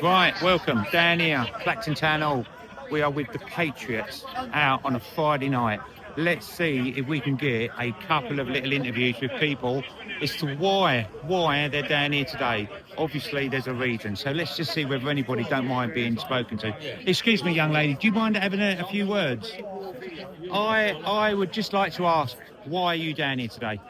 Right, welcome down here, Clacton Town Hall. We are with the Patriots out on a Friday night. Let's see if we can get a couple of little interviews with people as to why they're down here today. Obviously, there's a reason. So let's just see whether anybody don't mind being spoken to. Excuse me, young lady, do you mind having a few words? I would just like to ask, why are you down here today?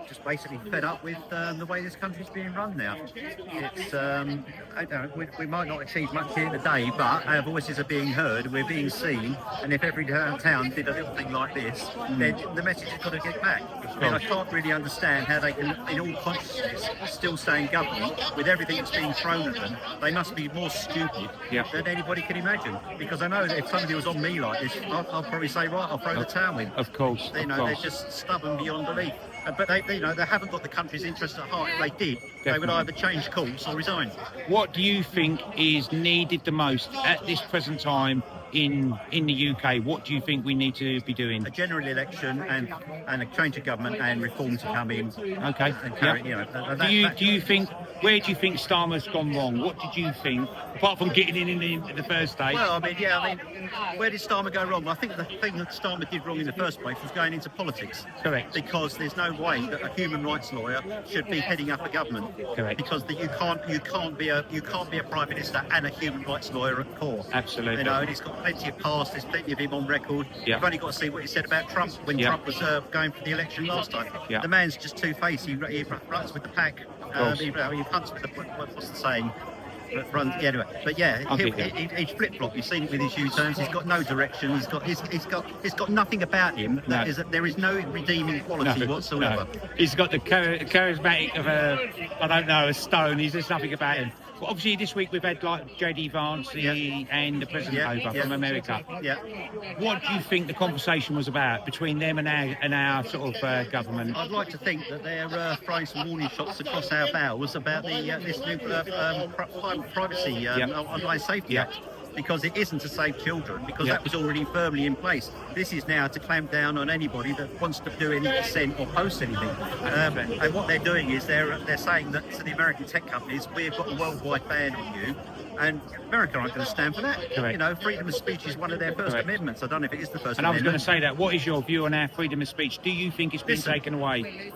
Just basically fed up with the way this country's being run now. It's I don't know, we might not achieve much here today, but our voices are being heard, we're being seen, and if every town did a little thing like this, then the message has got to get back. I mean, I can't really understand how they can, in all consciousness, still stay in government with everything that's being thrown at them. They must be more stupid than anybody can imagine. Because I know that if somebody was on me like this, I'll probably say, right, I'll throw the town in. Of course. They're just stubborn beyond belief. But they haven't got the country's interest at heart. If they did, they would either change course or resign. What do you think is needed the most at this present time in the UK? What do you think we need to be doing? A general election and a change of government and reform to come in. Okay. And carry, do you think, where do you think Starmer's gone wrong? What did you think, apart from getting in the first day? Well, where did Starmer go wrong? I think the thing that Starmer did wrong in the first place was going into politics. Correct. Because there's no way that a human rights lawyer should be heading up a government. Correct. Because you can't be a prime minister and a human rights lawyer at core. Absolutely. And he's got plenty of past. There's plenty of him on record. Yeah. You've only got to see what he said about Trump when Trump was going for the election last time. Yeah. The man's just two-faced. He runs with the pack. He hunts with the what's the saying? Anyway, but he's flip-flop. You've seen it with his U-turns. He's got no direction. He's got nothing about him that there is no redeeming quality whatsoever. No. He's got the charismatic of a stone. There's nothing about him. Well, obviously, this week we've had like J.D. Vance and the president over from America. Yeah. What do you think the conversation was about between them and our sort of government? I'd like to think that they're throwing some warning shots across our bows about this new privacy online safety act. Because it isn't to save children, because that was already firmly in place. This is now to clamp down on anybody that wants to do any dissent or post anything. And what they're doing is they're saying that to the American tech companies, we've got a worldwide ban on you. And America aren't going to stand for that. Correct. Freedom of speech is one of their first amendments. I don't know if it is the first amendment. And I was going to say that. What is your view on our freedom of speech? Do you think it's been taken away?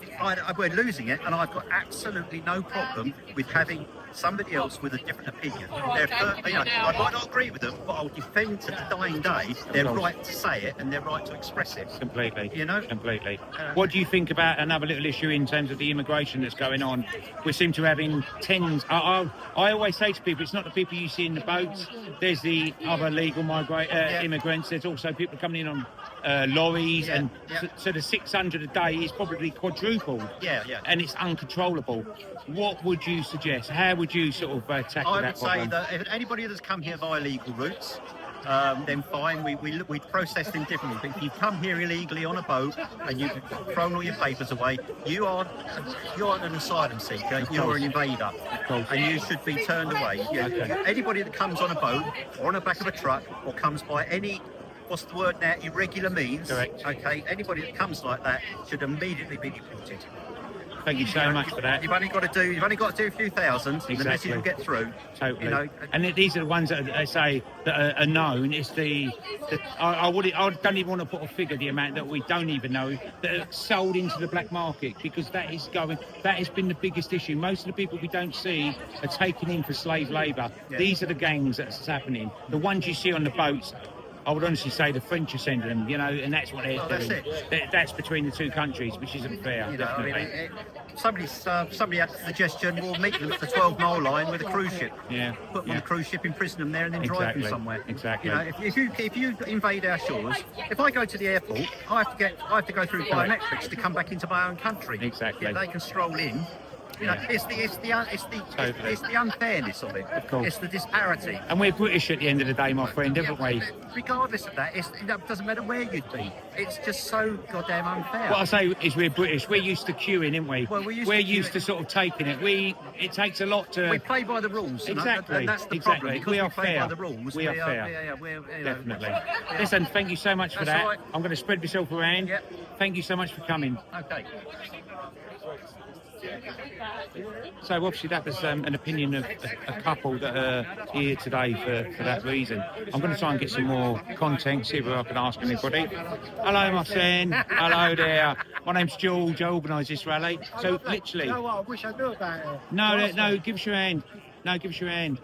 We're losing it, and I've got absolutely no problem with having somebody else with a different opinion. I might not agree with them, but I'll defend to the dying day their right to say it and their right to express it. Completely. Completely. What do you think about another little issue in terms of the immigration that's going on? We seem to be having tens. I always say to people, it's not the people you see in the boats. There's the other legal immigrants. There's also people coming in on lorries, so the 600 a day is probably quadrupled. And it's uncontrollable. What would you suggest? How would you sort of tackle that problem? I would say that if anybody that's come here via legal routes, then fine, we process them differently. But if you come here illegally on a boat and you've thrown all your papers away, you are an asylum seeker, you're an invader, and you should be turned away. Anybody that comes on a boat or on the back of a truck or comes by any, what's the word now, irregular means, anybody that comes like that should immediately be deported. Thank you so much for that. You've only got to do a few thousand, and the message will get through. Totally. And these are the ones that I say that are known. It's I don't even want to put a figure, the amount that we don't even know that are sold into the black market, because that has been the biggest issue. Most of the people we don't see are taken in for slave labour. These are the gangs that's happening. The ones you see on the boats, I would honestly say the French are sending them, and that's what they're doing. That's between the two countries, which isn't fair. Somebody had a suggestion, we'll meet them at the 12-mile line with a cruise ship. Put them on a cruise ship, imprison them there, and then drive them somewhere. Exactly. If you invade our shores, if I go to the airport, I have to go through biometrics to come back into my own country. Exactly. They can stroll in. It's the unfairness of it. Of course. It's the disparity. And we're British at the end of the day, my friend, aren't we? Regardless of that, it doesn't matter where you'd be. It's just so goddamn unfair. What I say is we're British. We're used to queuing, aren't we? Well, we're used to sort of taking it. It takes a lot to. We play by the rules. Exactly. And that's the problem. Because we are play fair. By the rules. We are fair. We're definitely. Listen, thank you so much for that. Right. I'm going to spread myself around. Yep. Thank you so much for coming. Okay. So obviously that was an opinion of a couple that are here today for that reason. I'm going to try and get some more content, see if I can ask anybody. Hello, my friend. Hello there. My name's George. I organise this rally. So literally... You know what? I wish I knew about it. No, give us your hand. No, give us your hand.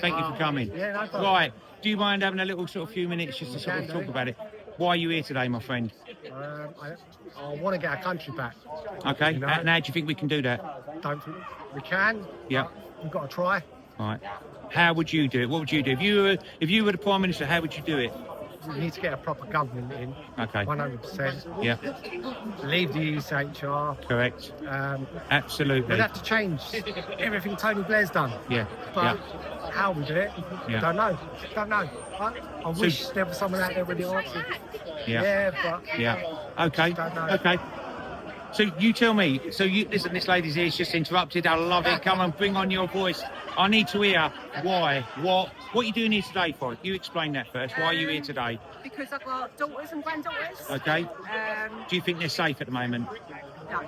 Thank you for coming. Yeah, no problem. Right. Do you mind having a little sort of few minutes just to sort of talk about it? Why are you here today, my friend? I want to get our country back. Okay. You know? Now do you think we can do that? Don't think we can. Yeah. We've got to try. All right. How would you do it? What would you do? If you were the Prime Minister, how would you do it? We need to get a proper government in. Okay. 100%. Yeah. Leave the ESHR. Correct. Absolutely. We'd have to change everything Tony Blair's done. Yeah. But how we do it, Yeah. don't know. I wish there was someone out there with the answer. Yeah. But Yeah. Okay. don't know. Okay. So you tell me. So you listen. This lady's ears just interrupted. I love it. Come on, bring on your voice. I need to hear why. What are you doing here today for? You explain that first. Why are you here today? Because I've got daughters and granddaughters. Okay. Do you think they're safe at the moment? No.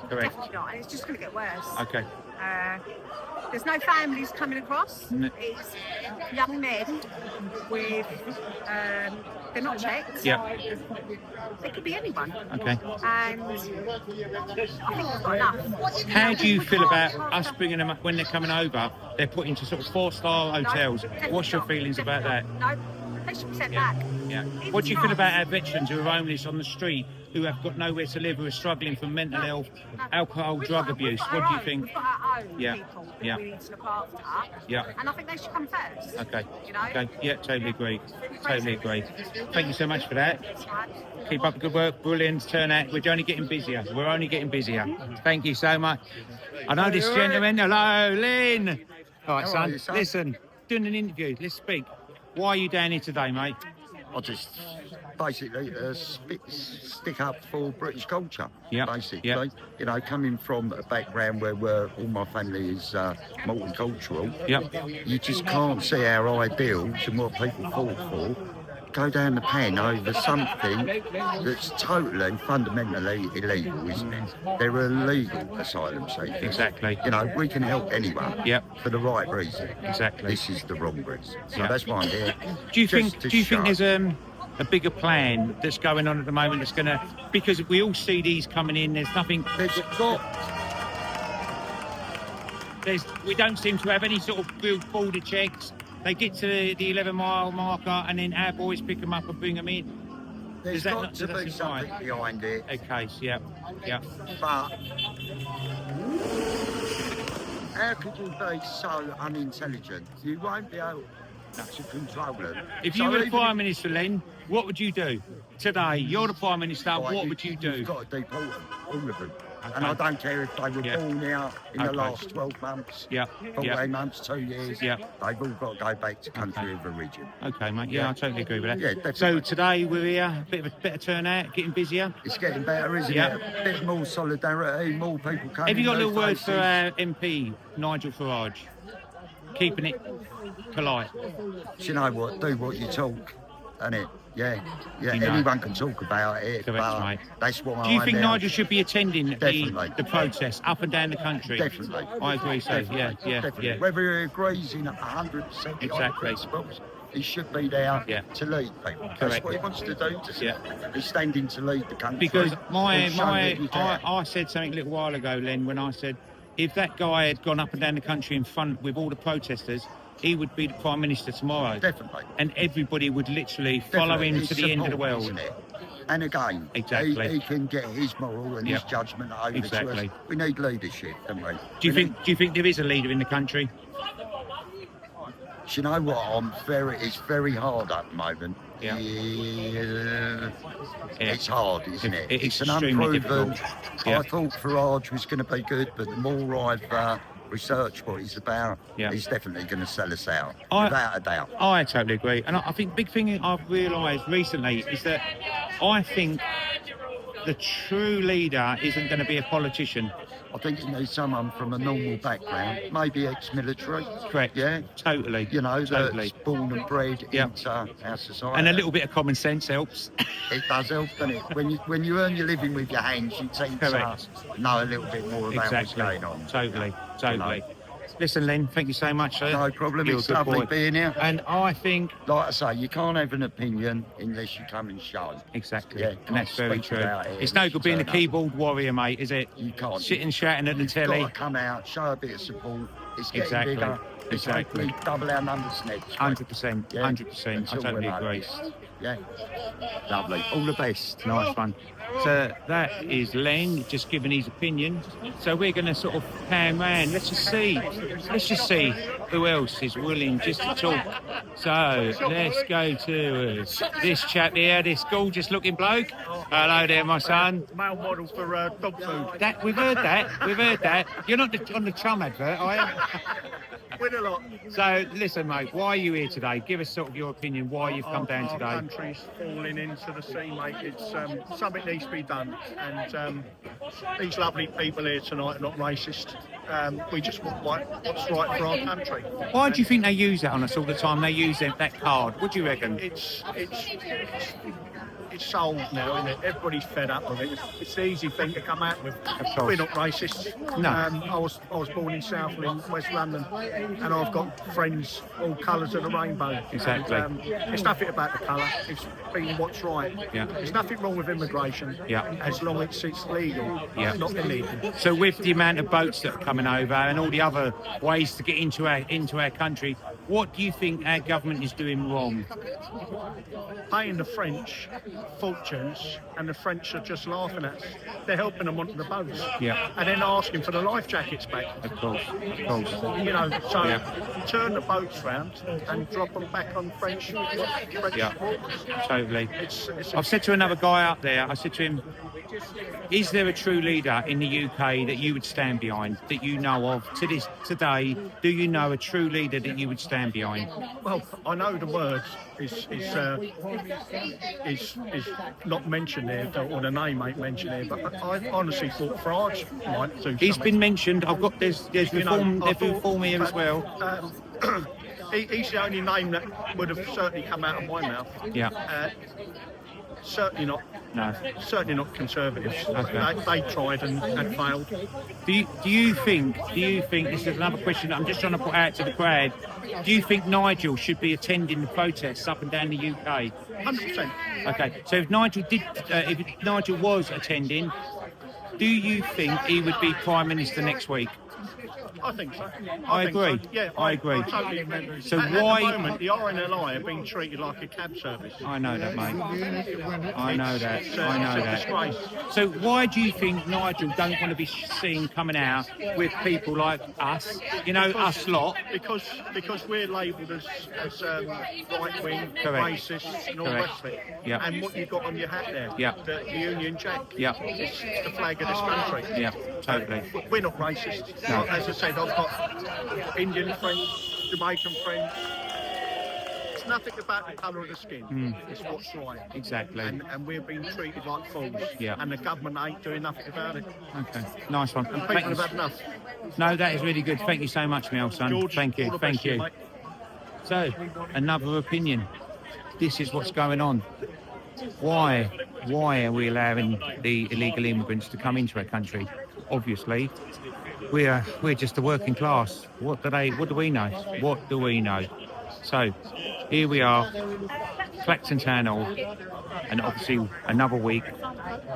Correct. Definitely not, and it's just going to get worse. Okay. There's no families coming across. No. It's young men with, they're not checked. Yeah. It could be anyone. Okay. And I think we've got enough. How do you We feel can't about pass us up. bringing them up when they're coming over? They're put into sort of 4-star hotels. definitely What's your not. feelings about that? No, they should be sent Yeah. back. Yeah. Even What do you feel France. about our veterans who are homeless on the street, who have got nowhere to live, who are struggling from mental health, alcohol, We've drug got- we've abuse? got What our do you own. think? We've got our own Yeah. people that Yeah. we need to look after. Yeah. And I think they should come first. Okay. You know? Okay. Yeah, totally agree. Totally agree. Thank you so much for that. That's right. Keep up the good work. Brilliant turnout. We're only getting busier. We're only getting busier. Thank you so much. I know this gentleman. Hello, Lynn. All right, How are son. you, son? Listen, doing an interview. Let's speak. Why are you down here today, mate? I just basically stick up for British culture. Yeah, Basically, yeah. you know, coming from a background where all my family is multicultural, Yep. you just can't see our ideals and what people fought for go down the pan over something that's totally fundamentally illegal, isn't it? They're illegal asylum seekers. Exactly. You know, we can help anyone Yep. for the right reason. Exactly. This is the wrong reason. So Yeah. that's why I'm here. Do you Just think? to Do you think show. there's a bigger plan that's going on at the moment that's going to? Because we all see these coming in. There's nothing. We don't seem to have any sort of real border checks. They get to the 11-mile marker, and then our boys pick them up and bring them in. There's Does that got not- to does that be seem right? something behind it, A case, yeah, yeah. but how could you be so unintelligent? You won't be able to control them. If So you were the even Prime Minister, Len, what would you do today? You're the Prime Minister. Right, What would you do? You've got to deport them, all of them. Okay. And I don't care if they were Yeah. born out in the Okay. last 12 months, Yeah, 14 yeah. months, 2 years. Yeah. They've all got to go back to country of origin. Okay, mate. Yeah, Yeah. I totally agree with that. Yeah, definitely. So today we're here, a bit of a better turnout, getting busier. It's getting better, isn't Yeah. it? A bit more solidarity, more people coming. Have you got a new little word for faces. our MP, Nigel Farage? Keeping it polite. Do you know what? Do what you talk, innit? Yeah, yeah. You know. Anyone can talk about it, Correct, but mate. that's why Do you I'm think there. Nigel should be attending Definitely. the protests up and down the country? Definitely. I agree, so yeah, Definitely. yeah. Whether he agrees in 100% on Exactly. principles, he should be there Yeah. to lead people. That's Correct. what he wants to do. Yeah. He's standing to lead the country. Because and show that he can. I said something a little while ago, Len, when I said if that guy had gone up and down the country in front with all the protesters, he would be the Prime Minister tomorrow. Definitely. And everybody would literally follow Definitely. him It's to the end of the support, world. isn't it? And again, Exactly. he can get his moral and his Yep. judgment over to Exactly. us. We need leadership, don't we? Do you We need- think there is a leader in the country? Do you know what? It's very hard at the moment. Yeah. Yeah. Yeah. It's hard, isn't it? It's an extremely unproven. difficult. Yeah. I thought Farage was going to be good, but the more I've researched what he's about, Yeah. he's definitely going to sell us out, I- without a doubt. I totally agree. And I think big thing I've realised recently is that I think the true leader isn't going to be a politician. I think you need someone from a normal background, maybe ex-military. Correct. Yeah. Totally. You know, Totally. that's born and bred Yeah. into our society. And a little bit of common sense helps. It does help, doesn't it? When you earn your living with your hands, you tend Correct. to know a little bit more about what's Exactly. going on. Totally. You know. Listen, Len, thank you so much, sir. No problem. You're It's a good lovely boy. being here. And I think Like I say, you can't have an opinion unless you come and show. exactly, Yeah, and that's can't very speak true. about it It's no unless good you being a turn up. keyboard warrior, mate, is it? You can't. Sitting shouting at the You've telly. got to come out, show a bit of support. It's getting Exactly. bigger. It's Exactly. hopefully double our numbers next week. 100%. Yeah, 100%. I until totally we're agree. noticed. Yeah. Lovely. All the best. Nice one. So that is Len just giving his opinion. So we're going to sort of pan round. Let's just see who else is willing just to talk. So let's go to this chap here, this gorgeous looking bloke. Hello there, my son. Male model for dog food. That we've heard that. You're not on the Chum advert, are you? Win a lot. So listen, mate. Why are you here today? Give us sort of your opinion. Why you've come down Our today. country's falling into the sea, mate. It's something needs to be done, and these lovely people here tonight are not racist. We just want what's right for our country. Why do you think they use that on us all the time? They use that card. What do you reckon? It's sold now, isn't it? Everybody's fed up with it. It's the easy thing to come out with. course. We're not racist. No. I was born in Southland, West London, and I've got friends all colours of the rainbow. Exactly. And, it's nothing about the colour. It's being what's right. Yeah. There's nothing wrong with immigration. Yeah. As long as it's legal. Yeah. Not illegal. So with the amount of boats that are coming over and all the other ways to get into our country, what do you think our government is doing wrong? Paying the French fortunes, and the French are just laughing at us. They're helping them onto the boats. Yeah. And then asking for the life jackets back. Of course. You know, so Yeah. turn the boats round and drop them back on French Yeah. waters. Totally. It's I've said to another guy up there, I said to him, is there a true leader in the UK that you would stand behind, that you know of to this today? Do you know a true leader that you would stand behind? well, I know the words is not mentioned here, or the name ain't mentioned here, but I honestly thought Farage might do He's something. been mentioned. I've got there's You know, reform, I there's thought- reform here as but, well. He's the only name that would have certainly come out of my mouth. Yeah. Certainly not. No. Certainly not Conservatives. Okay. They tried and failed. Do you think this is another question that I'm just trying to put out to the crowd? Do you think Nigel should be attending the protests up and down the UK? 100%. Okay, so if Nigel was attending, do you think he would be Prime Minister next week? I think so. I think agree. So. Yeah, I agree. I totally agree. So at why- the moment, the RNLI are being treated like a cab service. I know that, mate. I know that. It's I know a that. disgrace. So why do you think Nigel don't want to be seen coming out with people like us? You know, us lot. Because we're labelled as right wing, Correct. racist, and all the Correct. rest of it. Yeah. And what you've got on your hat there, Yeah. the Union Jack. Yeah. It's the flag of this country. Yeah, totally. We're not racist. No. As I said, I've got Indian friends, Jamaican friends. It's nothing about the colour of the skin. It's what's right. Exactly. And we're being treated like fools. Yeah. And the government ain't doing nothing about it. Okay, nice one. And people Thank have you. had enough. No, that is really good. Thank you so much, my old son. George, Thank you. all the Thank best to you. mate. So, another opinion. This is what's going on. Why are we allowing the illegal immigrants to come into our country? Obviously, we're just the working class. What do we know? What do we know? So, here we are, Clacton Town Hall, and obviously another week,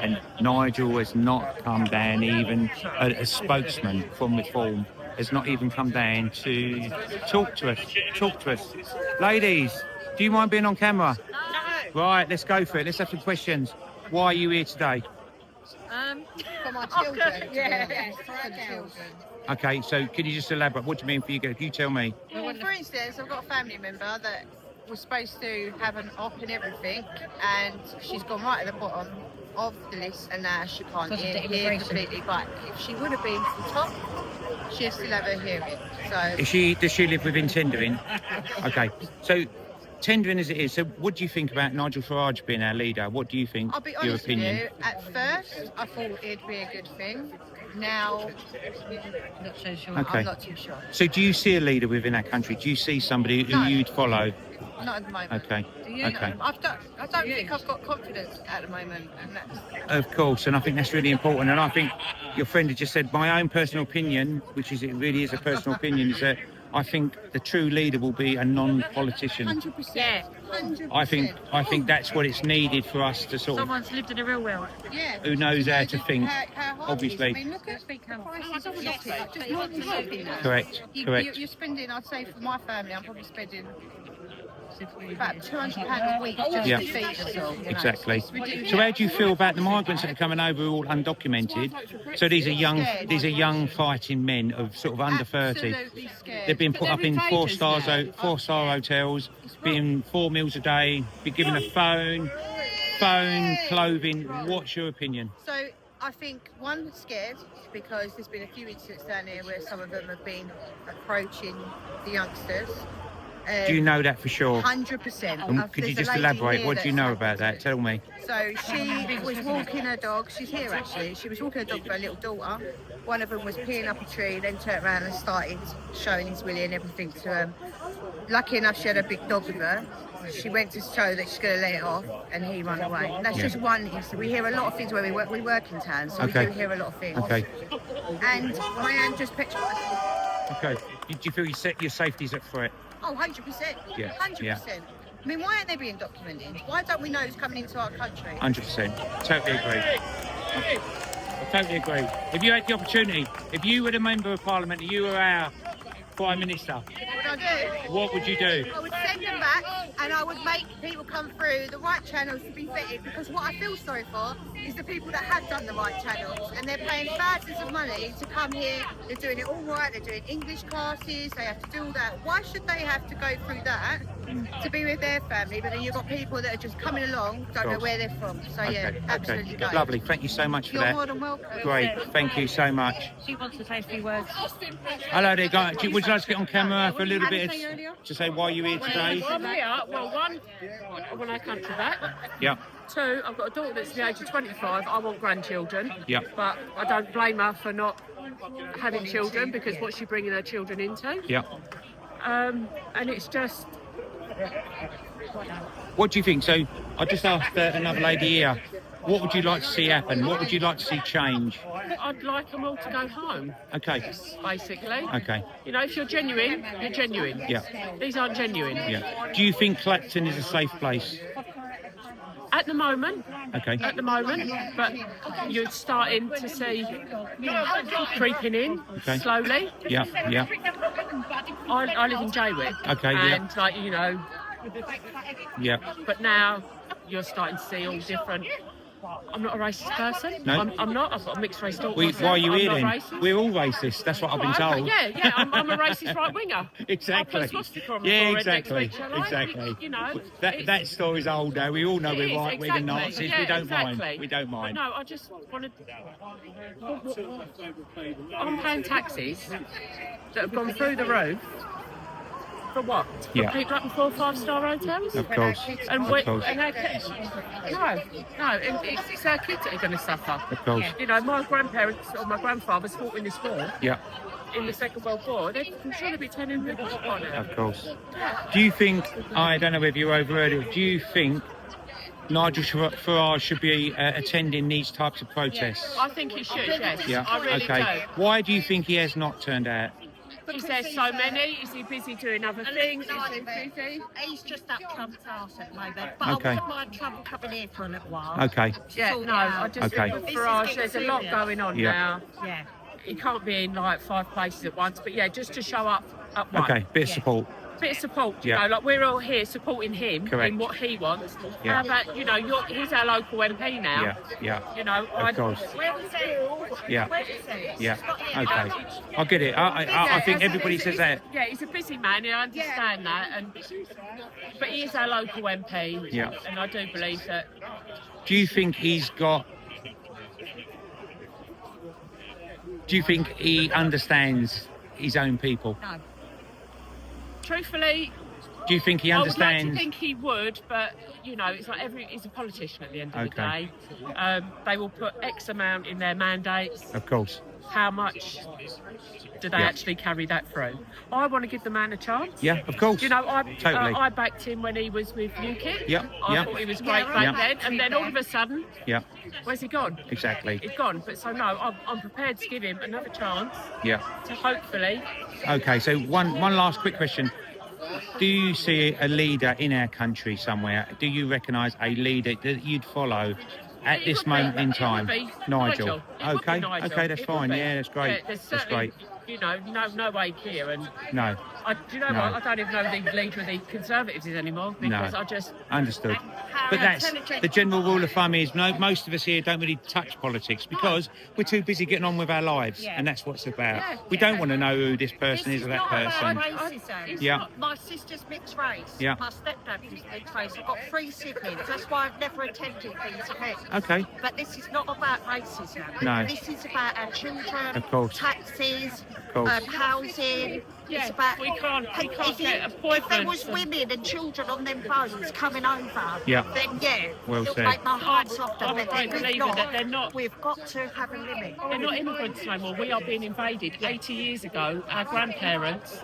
and Nigel has not come down, even a spokesman from Reform has not even come down to talk to us. Ladies, do you mind being on camera? Right, let's go for it. Let's have some questions. Why are you here today? For my children. Yeah. For our children. Okay, so can you just elaborate? What do you mean for you? You tell me. Well, for instance, I've got a family member that was supposed to have an op and everything, and she's gone right at the bottom of the list, and now she can't hear completely. But if she would have been from the top, she'd still have her hearing. So Does she live within tendering? Okay, so tendering as it is, so what do you think about Nigel Farage being our leader? What do you think? I'll be your honest opinion? with you, at first I thought it'd be a good thing, now, not so sure. Okay. I'm not too sure. So do you see a leader within our country? Do you see somebody who No. you'd follow? Not at the moment. Okay. Do you? Okay. I don't think I've got confidence at the moment, and that's. Of course, and I think that's really important. And I think your friend had just said, my own personal opinion, which is, it really is a personal opinion, is that I think the true leader will be a non-politician. 100%. Yeah. 100%. I think that's what it's needed for us to sort of, Someone's lived in the real world. Yeah. who knows how to think, How hard obviously. it is. I mean, look at the prices of shopping. Just not shopping now. Correct, correct. You're spending, I'd say for my family, I'm probably spending about £200 a week just Yeah. to feed us all. You know. Exactly. It's ridiculous. So how do you feel about the migrants that are coming over who are all undocumented? So these are young fighting men of sort of under 30. Absolutely scared. They've been put up in four-star hotels, being 4 meals a day, be given a phone, clothing. What's your opinion? So I think one, scared because there's been a few incidents down here where some of them have been approaching the youngsters. Do you know that for sure? 100%. Could you just elaborate? What do you know about that? Tell me. So she was walking her dog. She's here actually. She was walking her dog for her little daughter. One of them was peeing up a tree, then turned around and started showing his willy and everything to her. Lucky enough, she had a big dog with her. She went to show that she's going to let it off, and he ran away. And that's just one incident. We hear a lot of things where we work in town, so Okay. we do hear a lot of things. Okay. And I am just petrified. Okay. Do you feel your safety's at threat? Oh, 100%. Yeah, 100%. yeah. I mean, why aren't they being documented? Why don't we know who's coming into our country? 100%. Totally agree. I totally agree. If you had the opportunity, if you were a member of Parliament and you were our Prime Minister, What would I do? what would you do? I would send them back and I would make people come through the right channels to be vetted, because what I feel sorry for is the people that have done the right channels and they're paying thousands of money to come here. They're doing it all right, they're doing English classes, they have to do all that. Why should they have to go through that to be with their family? But then you've got people that are just coming along, don't know where they're from. So yeah, absolutely Okay. go. Lovely. Thank you so much for You're that. more than welcome. Great. Thank you so much. She wants to say a few words. Hello there, guys. Would you like to get on camera for a little bit to say why you're here today? I'm here, well, one, I want our country back. Yeah. Two, I've got a daughter that's the age of 25. I want grandchildren. Yeah. But I don't blame her for not having children, because what's she bringing her children into? Yeah. And it's just, What do you think? So I just asked another lady here. What would you like to see happen? What would you like to see change? I'd like them all to go home, Okay. basically. Okay. You know, if you're genuine, you're genuine. Yeah. These aren't genuine. Yeah. Do you think Clacton is a safe place? At the moment, Okay. but you're starting to see creeping in Okay. slowly. Yeah. Yeah. I live in Jaywick. Okay, yeah. And like, you know, Yeah. but now you're starting to see all different. I'm not a racist person. No? I'm not. I've got a mixed race daughter. Why myself. are you I'm here not then? racist. We're all racist. That's what I've been Right, told. okay, yeah. I'm a racist right winger. Exactly. I'll put a swastika on my Yeah, forehead exactly. next week, shall I? Exactly. You know, That story's old now. We all know it we're is, right. We're the Nazis. Yeah, we don't exactly. mind. We don't But mind. no, I just wanted. I'm paying taxes that have gone through the roof. For what? For Yeah. people up in 4 or 5 star hotels? Of course. And Of we, course. and our kids, no, it's our kids that are going to suffer. Of course. You know, my grandparents or my grandfathers fought in this war, Yeah. in the Second World War. I'm sure they'd be turning the top on it. Of course. Do you think? I don't know whether you overheard it. Do you think Nigel Farage should be attending these types of protests? I think it should, yes. Yeah. I really Okay. do. Why do you think he has not turned out? Is there so many? Is he busy doing other things? Is he busy? He's just that club's arse at the moment. But Okay. I wouldn't mind trouble coming here for a little while. Okay. Yeah, Sort no, it I out. just Okay. think with Farage, there's a lot going on Yeah. now. Yeah. He can't be in like 5 places at once, but yeah, just to show up one. Okay. Bit of support. Bit of support, you Yeah. know, like we're all here supporting him Correct. in what he wants. Yeah. How about, you know, he's our local MP now. Yeah. Yeah. You know, Of course. Where is it? Yeah. Where is it? Yeah. It's not here. Okay. I get it. I think everybody says that. Yeah, he's a busy man, and I understand that. But he is our local MP. Yeah. And I do believe that. Do you think he's got? Do you think he understands his own people? No. Truthfully, Do you think he I would like understands? to think he would, but you know, it's like he's a politician at the end of the Okay. day. They will put X amount in their mandates. Of course. How much do they actually carry that through? I want to give the man a chance. Yeah, of course. You know, Totally. I backed him when he was with UKIP. Yep, I yep. thought he was great back Yep. then, and then all of a sudden, Yeah, where's he gone? exactly. He's gone. But so no, I'm prepared to give him another chance Yeah. to hopefully. Okay, so one last quick question. Do you see a leader in our country somewhere? Do you recognise a leader that you'd follow at It this would moment be- in it would time? be Nigel. It would be Okay, Nigel. okay, that's It would fine. be. Yeah, that's great. Yeah, there's That's certainly, great. you know, no Wake here, and No, do you know No. what? I don't even know who the leader of the Conservatives is anymore because No. I just. understood. But that's the general rule of thumb is most of us here don't really touch politics because we're too busy getting on with our lives, Yeah. and that's what it's about. Yeah. We don't want to know who this person is or that not person. about racism. It's Yeah. not. My sister's mixed race. Yeah. My stepdad is mixed race. I've got 3 siblings. That's why I've never attended these events. Okay, But this is not about racism. No. This is about our children, Of course. taxes, course. Housing. Yeah, it's about. we can't If get if there appointments was and- women and children on them boats coming over, Yeah. then yeah, Well it'll said. make my heart softer. I'm a But great if believer that they're not. We've got to have a limit. They're not immigrants no more. We are being invaded. 80 years ago, our grandparents,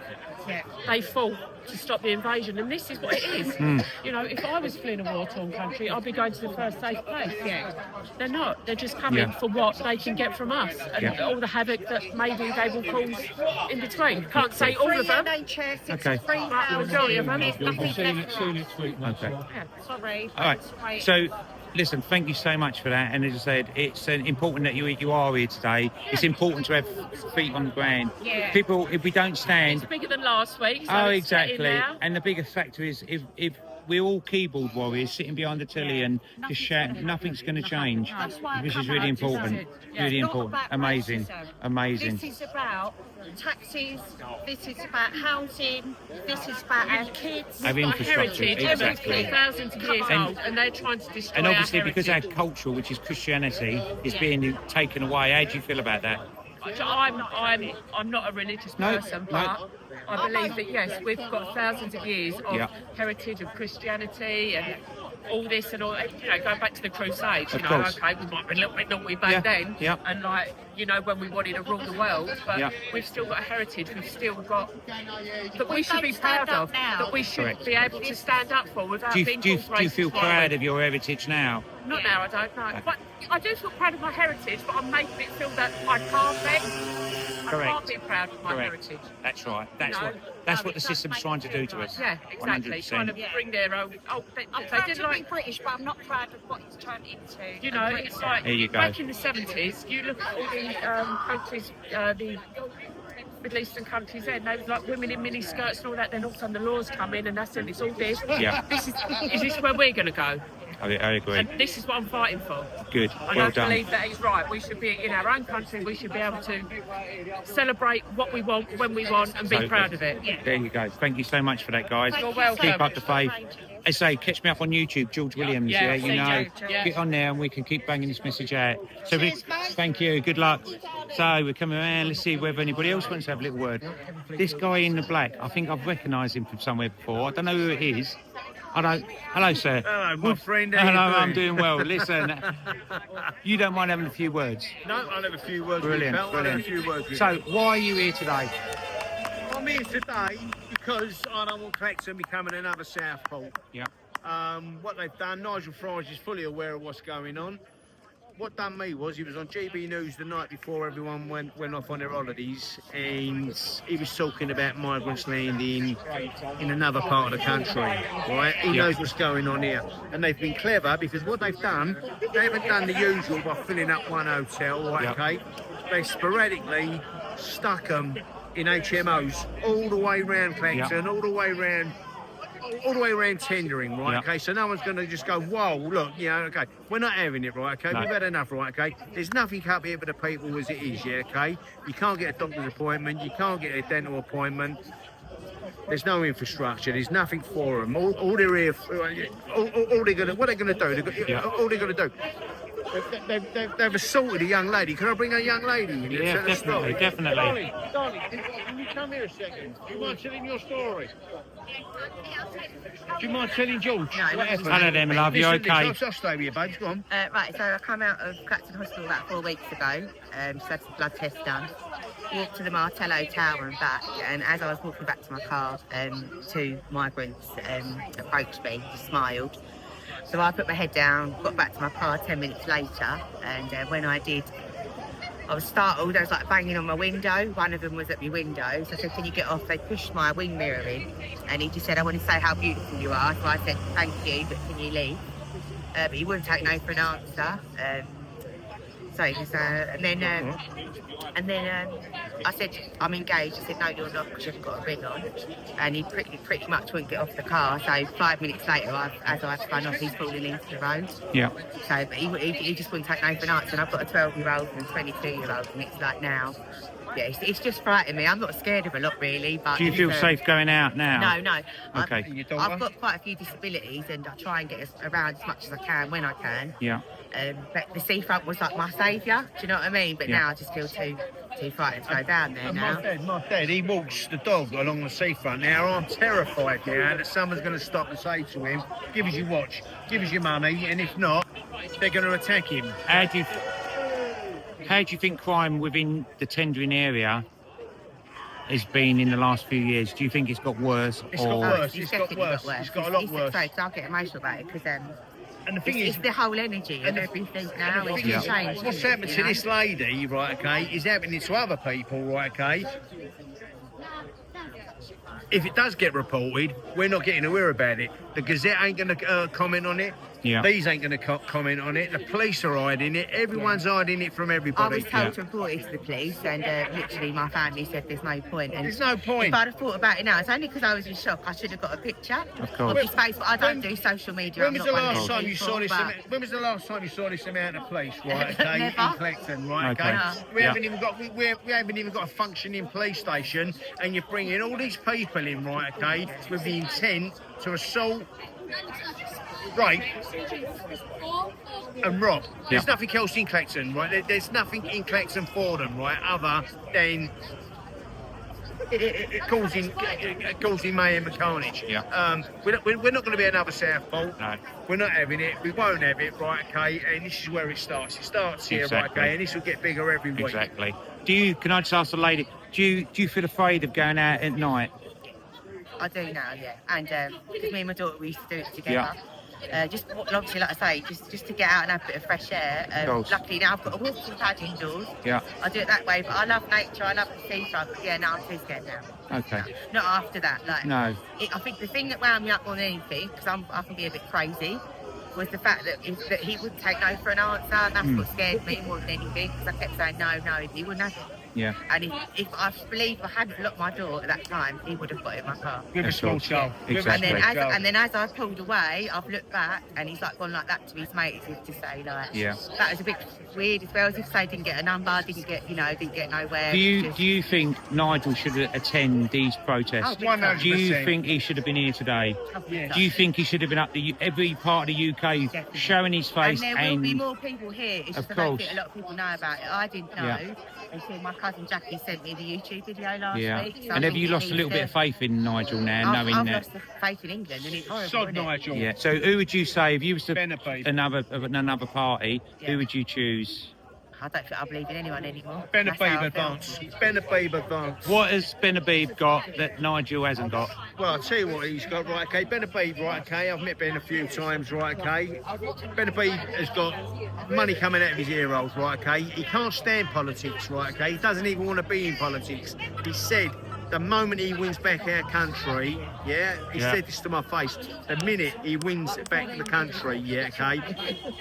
Yeah. they fought to stop the invasion, and this is what it is. Hmm. You know, if I was fleeing a war-torn country, I'd be going to the first safe place. Yeah. They're not. They're just coming Yeah. for what they can get from us, and Yeah. all the havoc that maybe they will cause in between. Can't say all of them. NHS, it's Okay. free But majority of them. There's nothing left for us. Okay. Yeah. Sorry. All right. Wait. So, listen, thank you so much for that. And as I said, it's important that you are here today. It's important to have feet on the ground. Yeah. People, if we don't stand, It's bigger than last week. So oh, it's getting exactly. now. And the bigger factor is if we're all keyboard warriors sitting behind the telly and just shout, nothing's going to change. That's why I This come is really out to important. say, Yeah. Really It's not important. about Amazing. racism. Amazing. This is about taxes, this is about housing, this is about our kids. Have Our infrastructure. heritage, Exactly. everything, thousands of years And- old, and they're trying to destroy And obviously, our because our heritage. culture, which is Christianity, is being taken away. How do you feel about that? I'm not a religious No, person, no. but I believe that yes, we've got thousands of years of Yeah. heritage of Christianity and all this and all that. You know, going back to the Crusades. You Of know, course. okay, we might be a little bit naughty back Yeah, then, yeah. and like you know when we wanted to rule the world, but Yeah. we've still got a heritage. We've still got that we should don't be stand proud up of. now. That we should Correct. be able to stand up for without Do you, being do you, called do you feel racist, proud right? of your heritage now? Not now, I don't know. But I do feel proud of my heritage, but I'm making it feel that I can't be. I Correct. can't be proud of my Correct. heritage. That's right. That's No. what the system's trying to do to us. Yeah, exactly. 100%. Trying to bring their own. Oh, I'm they proud did to be like. British, but I'm not proud of what it's turned into. You know, it's like There you go. back in the 70s. You look at all the countries, the Middle Eastern countries. Then they was like women in mini skirts and all that. Then all of a sudden the laws come in, and that's it. It's all this. Yeah. Is this where we're going to go? I agree. And this is what I'm fighting for. Good. And Well I done. believe that he's right. We should be in our own country. We should be able to celebrate what we want, when we want, and be Totally. proud of it. There you go. Thank you so much for that, guys. You're welcome. Keep up the faith. I say, catch me up on YouTube, George Williams. Yeah, you know, CJ, yeah. get on there and we can keep banging this message out. So, thank you. Good luck. So we're coming around. Let's see whether anybody else wants to have a little word. This guy in the black, I think I've recognised him from somewhere before. I don't know who it is. I don't. Hello, sir. Hello, my friend. Hello, How you I'm doing well. Listen, you don't mind having a few words. No, I'll have a few words Brilliant, with you. I'll have a brilliant. few words with So, you. why are you here today? I'm here today because I don't want Clacton becoming another Southport. Yeah. What they've done, Nigel Farage is fully aware of what's going on. What done me was he was on GB News the night before everyone went off on their holidays, and he was talking about migrants landing in another part of the country, right? He knows what's going on here, and they've been clever because what they've done, they haven't done the usual by filling up one hotel, right? Yep. Okay, they sporadically stuck them in HMOs all the way round Clacton, all the way round tendering, right? Yeah. Okay, so no one's going to just go, whoa, look, you know, okay, we're not having it, right? Okay, No. we've had enough, right? Okay, there's nothing up here for the people as it is, yeah, okay? You can't get a doctor's appointment, you can't get a dental appointment. There's no infrastructure. There's nothing for them. All they're here, what they're gonna do? Yeah. All they're gonna do. They've assaulted a young lady. Can I bring a young lady in? Yeah, Tell the story? definitely. Darling, can you come here a second? Do you mind telling your story? Do you mind telling George? No, what happened? Hello there, my love. You Listen, okay? I'll stay with you, babes. Go on. Right, so I come out of Clacton Hospital about 4 weeks ago. Just had some blood tests done. Walked to the Martello Tower and back, and as I was walking back to my car, two migrants approached me, just smiled. So I put my head down, got back to my car 10 minutes later, and when I did, I was startled. I was like banging on my window. One of them was at my window, so I said, "Can you get off?" They pushed my wing mirror in, and he just said, "I want to say how beautiful you are." So I said, "Thank you, but can you leave?" But he wouldn't take no for an answer. And then I said, "I'm engaged." He said, "No, you're not, because you've got a ring on." And he pretty much wouldn't get off the car. So 5 minutes later, as I've spun off, he's fallen into the road. Yeah. So, but he just wouldn't take no for an answer. And I've got a 12-year-old and a 22-year-old, and it's like now, yeah, it's just frightening me. I'm not scared of a lot really, but Do you feel safe going out now? No. Okay. I've got quite a few disabilities, and I try and get around as much as I can when I can. Yeah. But the seafront was like my saviour. Do you know what I mean? But Yeah. now I just feel too frightened to go down there And now. my dad, he walks the dog along the seafront. Now I'm terrified now that someone's going to stop and say to him, "Give us your watch, give us your money," and if not, they're going to attack him. How do you think crime within the tendering area has been in the last few years? Do you think it's got worse? It's got worse. It's got definitely worse. It's got a lot worse. Sorry, 'cause I'll get emotional about it because And the thing it's the whole energy of everything now. It's Yeah. changed. what's happened to this lady, right, okay, is happening to other people, right, okay? If it does get reported, we're not getting aware about it. The Gazette ain't going to comment on it. Yeah. These ain't going to comment on it. The police are hiding it. Everyone's hiding it from I everybody. was told to report it to the police, and literally my family said there's no point. And There's no point. If I'd have thought about it now, it's only because I was in shock. I should have got a picture Of course. his face, but I don't do social media. When I'm was not the one of last those time you people, saw this? but- When was the last time you saw this amount of police? Right, okay, Never. in Clacton, right, Okay. okay. No. We Yeah. haven't even got we haven't even got a functioning police station, and you're bringing all these people in, right, okay, with the intent to assault, rape, and rob. There's Yeah. nothing else in Clacton, right? There's nothing in Clacton for them, right, other than causing mayhem and carnage. Yeah. We're not going to be another Southport. No. We're not having it. We won't have it, right, okay? And this is where it starts. It starts here, Exactly. right, okay? And this will get bigger every week. Exactly. Can I just ask the lady, do you feel afraid of going out at night? I do now, yeah. And because me and my daughter, we used to do it together. Just obviously, like I say, just to get out and have a bit of fresh air. course. Luckily now I've got a walking pad indoors. Yeah. I do it that way, but I love nature, I love the seafront. But yeah, now I'm too scared now. Okay. Not after that. Like, No. I think the thing that wound me up more than anything, because I can be a bit crazy, was the fact that he wouldn't take no for an answer, and that's what scared me more than anything. Because I kept saying no, he wouldn't have it. Yeah. And if I believe I hadn't locked my door at that time, he would have got in my car. With a That's small all. child. Exactly. And then as I pulled away, I've looked back and he's like gone like that to his mates as if to say like, Yeah. that was a bit weird as well, as if say didn't get a number, didn't get nowhere. Do Just- you think Nigel should attend these protests? Oh, big time. 100%. Do you think he should have been here today? Yeah. Do you think he should have been up every part of the UK Definitely. showing his And face? there will be more people here. It's Of just I don't course. think a lot of people know about it. I didn't know Yeah. until my cousin Jackie sent me the YouTube video last Yeah. week. So I And have think you it lost a needs little bit to- of faith in Nigel now, knowing I've that? lost the faith in England, and it's horrible. Sod isn't it? Nigel. Yeah. So who would you say if you was to Benabib. another party? Yeah. Who would you choose? I don't think I believe in anyone anymore. Benabib That's how I feel. advance. Benabib advance. What has Benabib got that Nigel hasn't got? Well, I'll tell you what he's got, right, okay? Benabib, right, okay? I've met Ben a few times, right, okay? Benabib has got money coming out of his ear holes, right, okay? He can't stand politics, right, okay? He doesn't even want to be in politics. He said the moment he wins back our country, yeah, he Yeah. said this to my face, the minute he wins back the country, yeah, okay,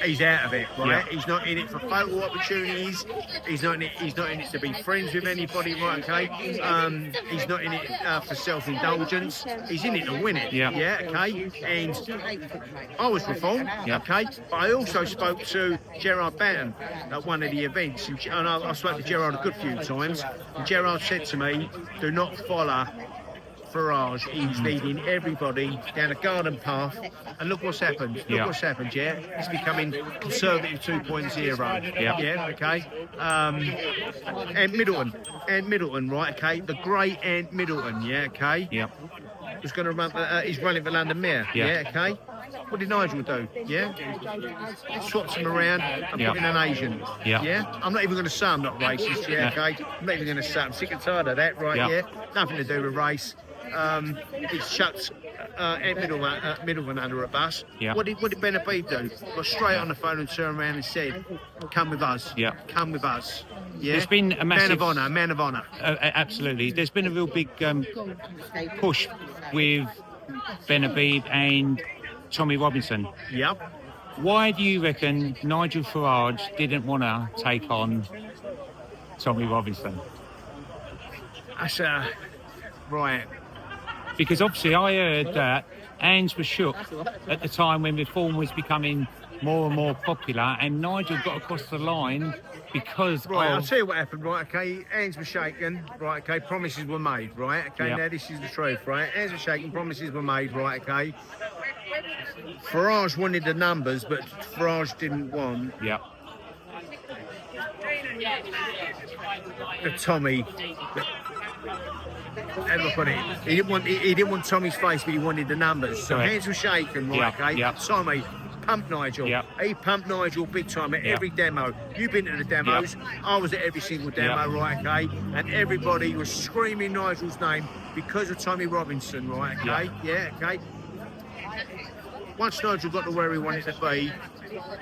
he's out of it, right? Yeah. He's not in it for photo opportunities. He's not in it to be friends with anybody, right, okay? He's not in it for self-indulgence. He's in it to win it, Yeah. yeah, okay? And I was reformed, Yeah. okay? But I also spoke to Gerard Batten at one of the events, and I spoke to Gerard a good few times, and Gerard said to me, do not follow Farage, he's leading everybody down a garden path, and look what's happened. Look what's happened, yeah? It's becoming Conservative 2.0. Yeah, okay. And Middleton, right, okay? The great Ant Middleton, yeah, okay? Yep. Was going to run, he's running for London Mayor, yeah, okay? What did Nigel do? Yeah? Swaps him around and put in an Asian. Yeah? I'm not even going to say I'm not racist, yeah, okay? I'm not even going to say I'm sick and tired of that, right, yeah? Nothing to do with race. He's chucked Middleman under a bus. What did Ben Habib do? Got straight on the phone and turned around and said, come with us. Come with us. Yeah? There's been a massive... Man of honour. Absolutely. There's been a real big push with Ben Habib and Tommy Robinson. Yep. Why do you reckon Nigel Farage didn't want to take on Tommy Robinson? That's right. Because obviously I heard that hands were shook at the time when reform was becoming more and more popular, and Nigel got across the line because I'll tell you what happened, right, okay? Hands were shaken, right, okay? Promises were made, right, okay? Now this is the truth, right? Hands were shaken, promises were made, right, okay? Farage wanted the numbers, but Farage didn't want the Tommy. How do I put it? He didn't want Tommy's face, but he wanted the numbers. So hands were shaken, right, okay? Tommy pumped Nigel. He pumped Nigel big time at every demo. You've been to the demos. I was at every single demo, right, okay? And everybody was screaming Nigel's name because of Tommy Robinson, right, okay? Okay? Once Nigel got to where he wanted to be,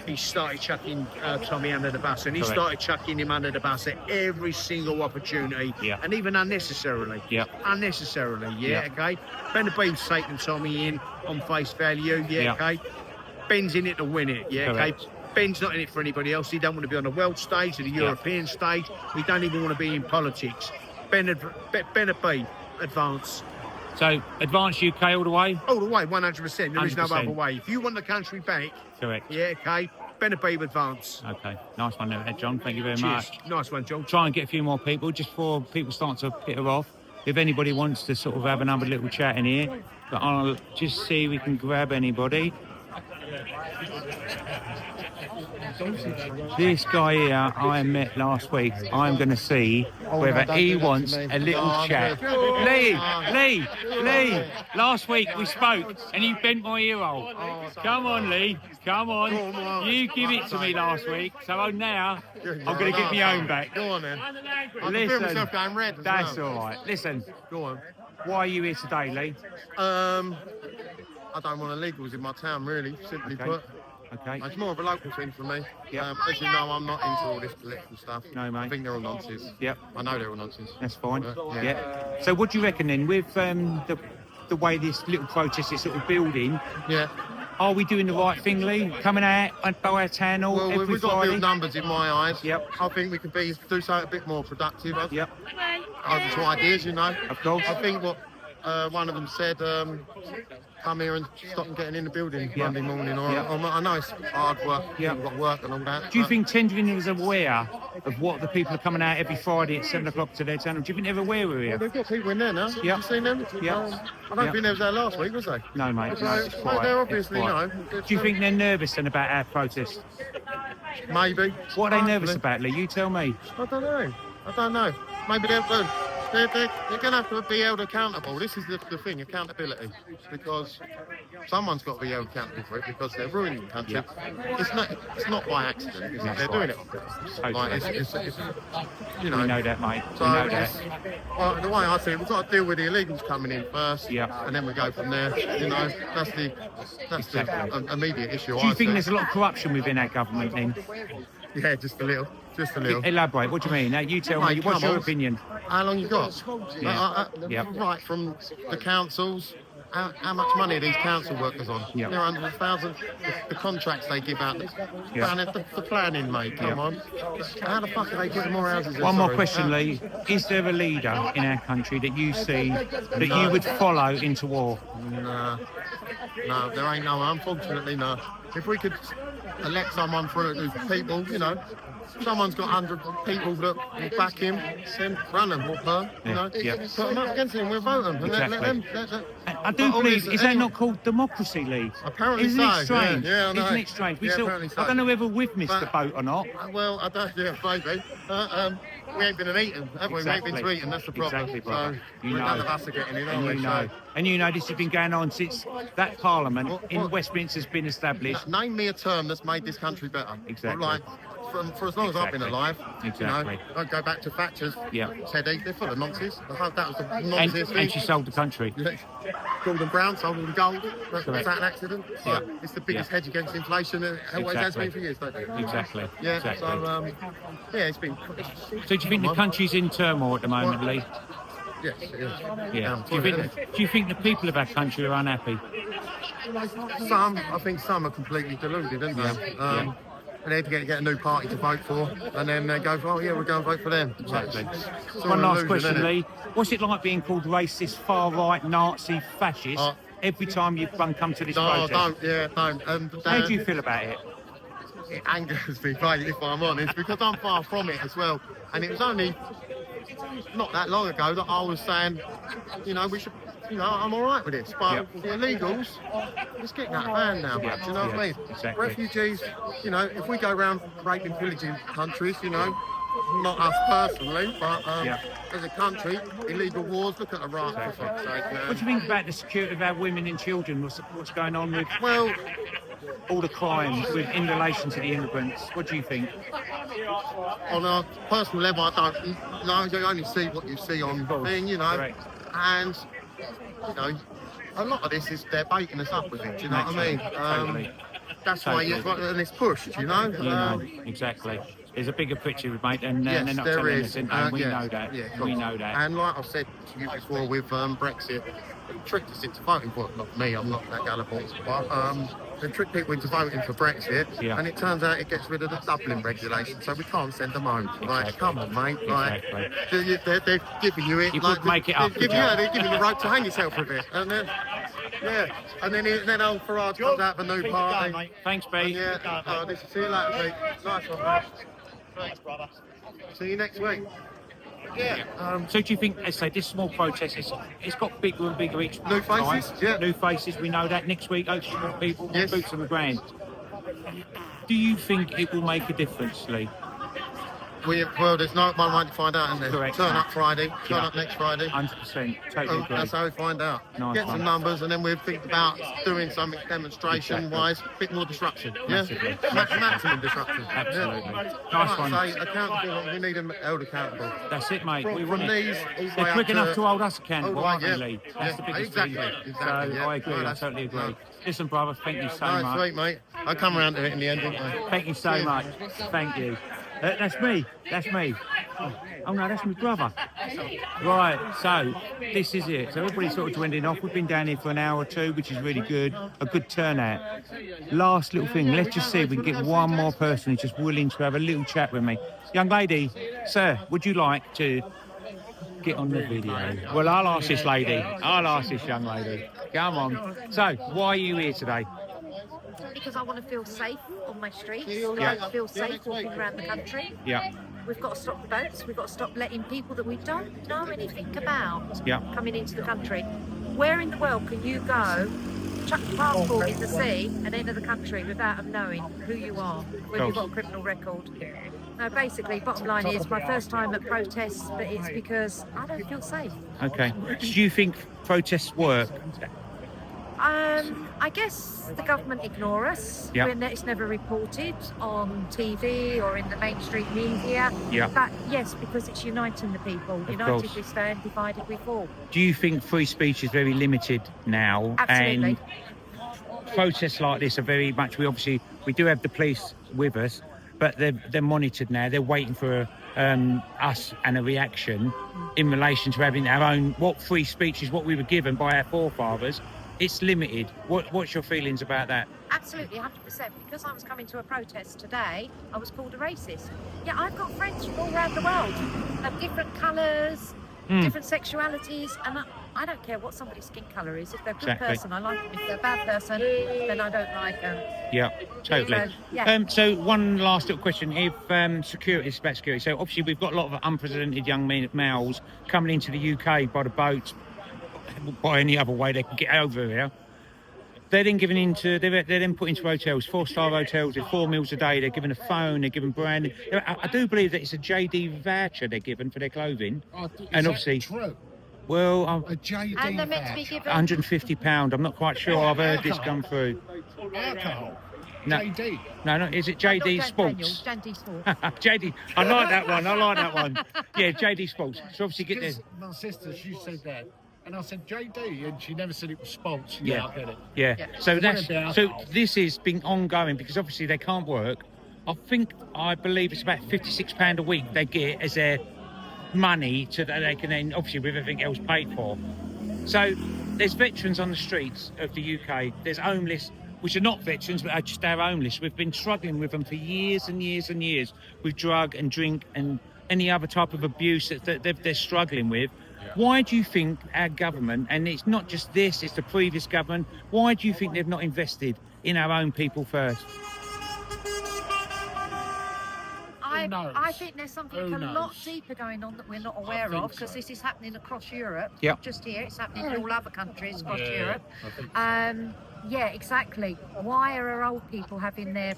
he started chucking Tommy under the bus, and he started chucking him under the bus at every single opportunity, and even unnecessarily. Unnecessarily, okay? Ben Habib's taking Tommy in on face value, okay? Ben's in it to win it, okay? Ben's not in it for anybody else. He don't want to be on the world stage or the European stage. He don't even want to be in politics. Ben Habib, advance. So, advance UK all the way? All the way, 100%. There is no other way. If you want the country back, okay, Ben Habib, advance. Okay, nice one there, John. Thank you very much. Nice one, John. Try and get a few more people, just before people start to peter off. If anybody wants to sort of have another little chat in here, but I'll just see if we can grab anybody. This guy here I met last week. I'm going to see whether he wants a little chat. Lee. Last week we spoke and you bent my ear hole. Come on, Lee. Come on. You give it to me last week. So now I'm going to get my own back. Go on then. I Listen, feel myself going red as that's well. all right. Listen. Go on. Why are you here today, Lee? I don't want illegals in my town, really, simply put. Okay. It's more of a local thing for me. As you know, I'm not into all this political stuff. No, mate. I think they're all nonsense. I know they're all nonsense. That's fine. So what do you reckon then, with the way this little protest is sort of building? Are we doing the right thing, Lee? Coming out and by our town hall every we've got to Friday? build numbers in my eyes. I think we could do something a bit more productive. Open to ideas, you know. Of course. I think what one of them said, come here and stop them getting in the building Monday morning. I know it's hard work, you've got work and all that. Do you think Tendring is aware of what the people are coming out every Friday at 7 o'clock to their town? Do you think they're aware we're here? They've got people in there now. Have you seen them? I don't think they was there last week, was they? No, mate. It's quiet. They're obviously, Do you think they're nervous then about our protest? Maybe. What are they nervous about, Lee? You tell me. I don't know. Maybe they're going to have to be held accountable. This is the thing, accountability. Because someone's got to be held accountable for it because they're ruining the country. It's not by accident, is it? They're doing it on purpose. You know. We know that, mate. So we know that. Well, the way I see it, we've got to deal with the illegals coming in first, and then we go from there. You know, that's the immediate issue. Do you think there's a lot of corruption within our government then? Yeah, just a little. Elaborate. What do you mean? Now you tell me. What's your opinion? How long you got? Right, from the councils. How much money are these council workers on? They're under 1,000. The contracts they give out. The planning, mate. Come on. How the fuck are they getting more houses? One more question, Lee. Is there a leader in our country that you see that you would follow into war? No, there ain't no. Unfortunately, no. if we could elect someone for people, you know, someone's got 100 people that will back him, then run them or her, you know, put them up against him, we'll vote them. And let them. I do believe, is that not called Democracy League? Apparently Isn't so. it strange? Yeah, I know. Isn't it strange? Yeah, apparently so. I don't know whether we've missed the boat or not. Well, I don't, maybe. We ain't been eaten, have we? We ain't been to eaten, that's the problem. Exactly, brother. So, none of us are getting in, are we? And you know, this has been going on since that Parliament in Westminster's been established. Name me a term that's made this country better. Exactly. Like, for as long as I've been alive, Exactly. you know, I go back to Thatcher's. Teddy, they're full of nonsense. I hope that was the nonsense. And she sold the country. Gordon Brown sold them gold. Was that an accident? Yeah. It's the biggest hedge against inflation, and it always has been for years, don't it? Exactly. Yeah. Exactly. So, it's been. So do you think the country's in turmoil at the moment, Lee? Yes, it is. Yeah. Do you think the people of our country are unhappy? I think some are completely deluded, aren't they? And they get a new party to vote for, and then they go, oh yeah, we'll go and vote for them. Exactly. It's One last illusion, question, Lee. What's it like being called racist, far-right, Nazi, fascist every time you come to this protest? Don't. How do you feel about it? It angers me, right, if I'm honest, because I'm far from it as well. And it was only not that long ago that I was saying, you know, we should, you know, I'm all right with this. But the illegals, it's getting out of hand now, do you know what I mean? Exactly. Refugees, you know, if we go around raping, pillaging countries, you know, not us personally, but as a country, illegal wars, look at Iraq, for fuck's sake, man. What do you think about the security of our women and children? What's going on with all the crimes in relation to the immigrants? What do you think? On a personal level, I don't know. You only see what you see on the thing, you know. Correct. And, you know, a lot of this is they're baiting us up with it, do you know what I mean? Totally. That's why and it's pushed, you know. Exactly. There's a bigger picture, mate, and they're not there telling is. us, and we know that. Yeah, we know that. And like I've said to you before with Brexit, they tricked us into voting for it. Not me, I'm not that gullible, but they tricked people into voting for Brexit, and it turns out it gets rid of the Dublin regulation, so we can't send them home. Like, come on, mate. Like, they're giving you it. You like, could make it up. They're giving you the rope to hang yourself with it, and then. And then old Farage comes out with a new party. Thanks, B. See you later, mate. Nice one, mate. Thanks, brother. See you next week. So do you think, let's say, this small protest, it's got bigger and bigger each New faces, time. New faces, we know that. Next week, hopefully more people, boots on the ground. Do you think it will make a difference, Lee? Well, there's no one way to find out, isn't there? Correct. Turn up Friday, turn up next Friday. 100%, totally agree. That's how we find out. Nice Get one. some numbers, and then we'll think about doing something demonstration-wise, a bit more disruption. Massively. Maximum disruption. Absolutely. Nice Nice one. Say, accountable, we need them held accountable. That's it, mate. We From want these it. all the way They're quick up enough to to hold us accountable, aren't they, Lee? That's the biggest exactly. thing. So Yeah. I agree. I totally agree. Listen, brother, thank you so much. Sweet, mate. I'll come around to it in the end, didn't I? Thank you so much. Thank you. That's me. That's me. Oh no, that's my brother. Right, so this is it. So everybody's sort of dwindling off. We've been down here for an hour or two, which is really good. A good turnout. Last little thing, let's just see if we can get one more person who's just willing to have a little chat with me. Young lady, sir, would you like to get on the video? Well, I'll ask this lady. I'll ask this young lady. Come on. So, why are you here today? Because I want to feel safe on my streets. I want to feel safe walking around the country. Yeah. We've got to stop the boats. We've got to stop letting people that we don't know anything about coming into the country. Where in the world can you go, chuck your passport in the sea and enter the country without them knowing who you are, whether you've got a criminal record? No, basically, bottom line is my first time at protests, but it's because I don't feel safe. Okay. Do you think protests work? I guess the government ignore us. Yep. It's never reported on TV or in the mainstream media. Yep. But yes, because it's uniting the people. United course. we stand, divided we fall. Do you think free speech is very limited now? Absolutely. And protests like this are very much, we do have the police with us, but they're monitored now. They're waiting for us and a reaction in relation to having our own, what free speech is what we were given by our forefathers. It's limited. What's your feelings about that? Absolutely, 100%. Because I was coming to a protest today, I was called a racist. Yeah, I've got friends from all around the world of different colours, different sexualities, and I don't care what somebody's skin colour is. If they're a good Exactly. person, I like them. If they're a bad person, then I don't like them. Yeah, totally. So, yeah. So one last little question: if security, it's about security. So obviously we've got a lot of unprecedented young males coming into the UK by the boats, by any other way they can get over here. They're then given into, they're then put into hotels, 4-star hotels with 4 meals a day. They're given a phone, they're given branding. I do believe that it's a JD voucher they're given for their clothing. And obviously, true. Well, A JD And they're meant to be given. £150. I'm not quite sure. I've heard this come through. Alcohol. No. JD. No, is it JD Sports? JD Sports. JD, I like that one. Yeah, JD Sports. So obviously get there. Because my sister, she said that. And I said JD, and she never said it was sports. Yeah. I get it. Yeah. So It that's wouldn't be so alcohol. this has been ongoing because obviously they can't work. I believe it's about £56 a week they get as their money so that they can then obviously with everything else paid for. So there's veterans on the streets of the UK. There's homeless, which are not veterans but are just our homeless. We've been struggling with them for years and years and years with drug and drink and any other type of abuse that they're struggling with. Why do you think our government, and it's not just this, it's the previous government, why do you think they've not invested in our own people first? I think there's something Who a lot knows? deeper going on that we're not aware think of because so. this is happening across Europe, Yep. not just here, it's happening in all other countries across Yeah, Europe. I think so. Yeah, exactly. Why are our old people having their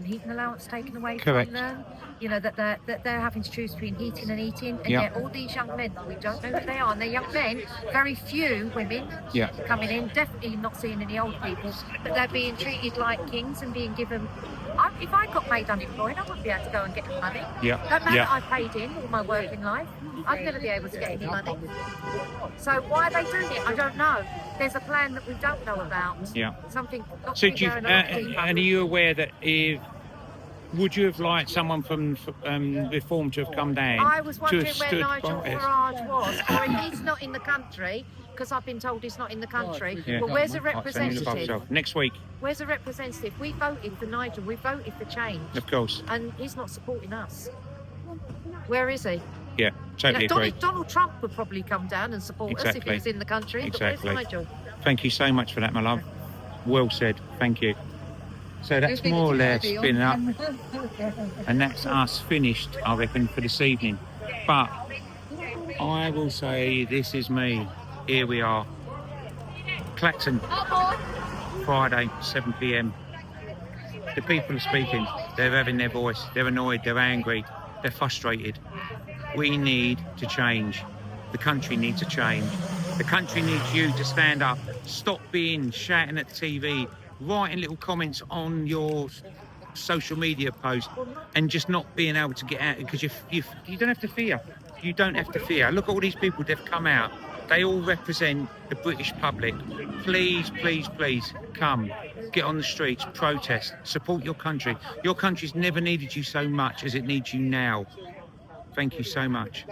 heating allowance taken away Correct. from them? You know, that they're having to choose between heating and eating, and Yeah. yet all these young men that we don't know who they are, and they're young men, very few women Yeah. coming in, definitely not seeing any old people, but they're being treated like kings and being given. If I got made unemployed, I wouldn't be able to go and get the money. Yeah. Don't matter Yeah. I paid in all my working life, I'd never be able to get any money. So why are they doing it? I don't know. There's a plan that we don't know about. Yeah. Something got So to be do you, going on deeper. and are you aware that would you have liked someone from Reform to have come down? I was to wondering have where stood Nigel by us? Farage was, or if he's not in the country, because I've been told he's not in the country. Yeah. Well, where's a Right, so I'm gonna buy representative? myself. Next week, Where's a representative? We voted for Nigel, we voted for change, of course. and he's not supporting us. Where is he? Yeah, totally agree. Donald Trump would probably come down and support us if Exactly. he was in the country, Exactly. but where's Nigel? Thank you so much for that, my love. Well said. Thank you. So that's more or less been up, and that's us finished, I reckon, for this evening. But I will say, this is me. Here we are, Clacton, Friday, 7 p.m. The people are speaking. They're having their voice. They're annoyed. They're angry. They're frustrated. We need to change. The country needs to change. The country needs you to stand up. Stop being shouting at the TV, writing little comments on your social media post, and just not being able to get out because you don't have to fear. You don't have to fear. Look at all these people that have come out. They all represent the British public. Please, please, please come. Get on the streets, protest, support your country. Your country's never needed you so much as it needs you now. Thank you so much.